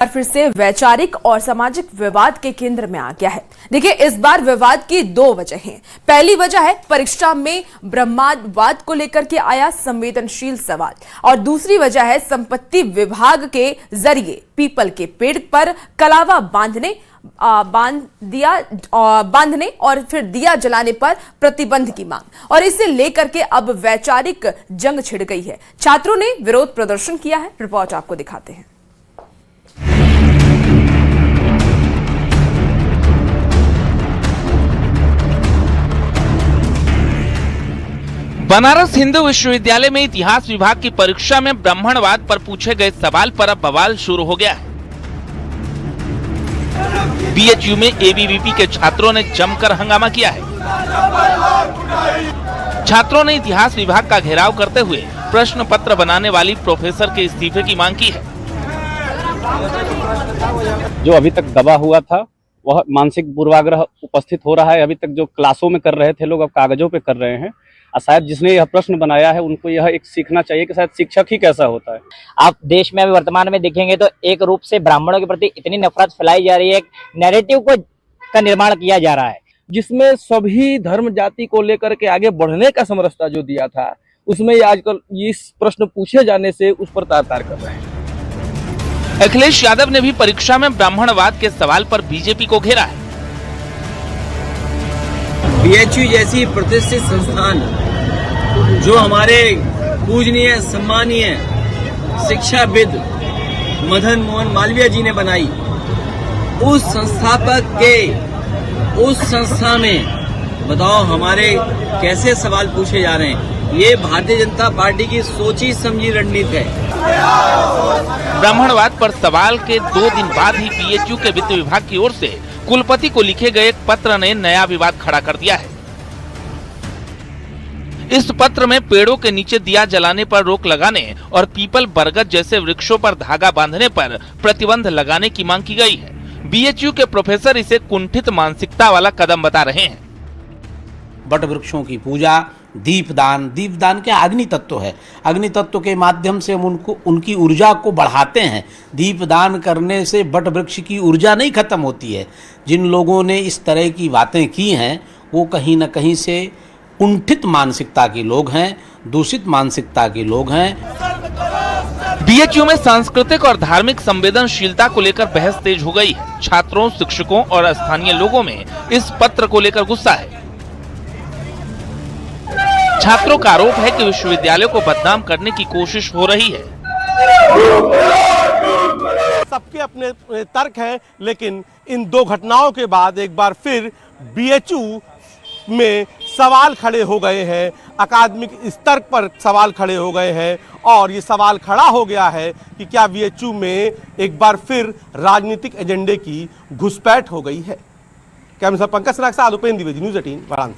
और फिर से वैचारिक और सामाजिक विवाद के केंद्र में आ गया है। देखिए, इस बार विवाद की दो वजह हैं। पहली वजह है परीक्षा में ब्रह्मवाद को लेकर के आया संवेदनशील सवाल, और दूसरी वजह है संपत्ति विभाग के जरिए पीपल के पेड़ पर कलावा बांधने और फिर दिया जलाने पर प्रतिबंध की मांग। और इसे लेकर के अब वैचारिक जंग छिड़ गई है। छात्रों ने विरोध प्रदर्शन किया है। रिपोर्ट आपको दिखाते हैं। बनारस हिंदू विश्वविद्यालय में इतिहास विभाग की परीक्षा में ब्राह्मणवाद पर पूछे गए सवाल पर अब बवाल शुरू हो गया है। बीएचयू में एबीवीपी के छात्रों ने जमकर हंगामा किया है। छात्रों ने इतिहास विभाग का घेराव करते हुए प्रश्न पत्र बनाने वाली प्रोफेसर के इस्तीफे की मांग की है। जो अभी तक दबा हुआ था वह मानसिक पूर्वाग्रह उपस्थित हो रहा है। अभी तक जो क्लासों में कर रहे थे लोग, अब कागजों पे कर रहे हैं। और शायद जिसने यह प्रश्न बनाया है उनको यह एक सीखना चाहिए कि शायद शिक्षक ही कैसा होता है। आप देश में अभी वर्तमान में देखेंगे तो एक रूप से ब्राह्मणों के प्रति इतनी नफरत फैलाई जा रही है, एक नैरेटिव का निर्माण किया जा रहा है, जिसमें सभी धर्म जाति को लेकर के आगे बढ़ने का समरसता जो दिया था, उसमें आजकल इस प्रश्न पूछे जाने से उस पर तार-तार कर रहे हैं। अखिलेश यादव ने भी परीक्षा में ब्राह्मणवाद के सवाल पर बीजेपी को घेरा है। बीएचयू जैसी प्रतिष्ठित संस्थान जो हमारे पूजनीय सम्मानीय शिक्षाविद मदन मोहन मालवीय जी ने बनाई, उस संस्थापक के उस संस्था में बताओ हमारे कैसे सवाल पूछे जा रहे हैं। ये भारतीय जनता पार्टी की सोची समझी रणनीति है। ब्राह्मणवाद पर सवाल के 2 दिन बाद ही बीएचयू के वित्त विभाग की ओर से कुलपति को लिखे गए एक पत्र ने नया विवाद खड़ा कर दिया है। इस पत्र में पेड़ों के नीचे दिया जलाने पर रोक लगाने और पीपल बरगद जैसे वृक्षों पर धागा बांधने पर प्रतिबंध लगाने की मांग की गई है। बीएचयू के प्रोफेसर इसे कुंठित मानसिकता वाला कदम बता रहे हैं। बट वृक्षों की पूजा, दीपदान क्या अग्नि तत्व है। अग्नि तत्व के माध्यम से हम उनकी ऊर्जा को बढ़ाते हैं। दीपदान करने से बट वृक्ष की ऊर्जा नहीं खत्म होती है। जिन लोगों ने इस तरह की बातें की हैं वो कहीं न कहीं से कुंठित मानसिकता के लोग हैं, दूषित मानसिकता के लोग हैं। बीएचयू में सांस्कृतिक और धार्मिक संवेदनशीलता को लेकर बहस तेज हो गई है। छात्रों, शिक्षकों और स्थानीय लोगों में इस पत्र को लेकर गुस्सा है। छात्रों का आरोप है कि विश्वविद्यालय को बदनाम करने की कोशिश हो रही है। सबके अपने तर्क हैं, लेकिन इन 2 घटनाओं के बाद एक बार फिर बीएचयू में सवाल खड़े हो गए हैं। अकादमिक स्तर पर सवाल खड़े हो गए हैं और ये सवाल खड़ा हो गया है कि क्या बीएचयू में एक बार फिर राजनीतिक एजेंडे की घुसपैठ हो गई है। कैमरा पंकज नाग के साथ उपेंद्र द्विवेदी, न्यूज़ 18 वाराणसी।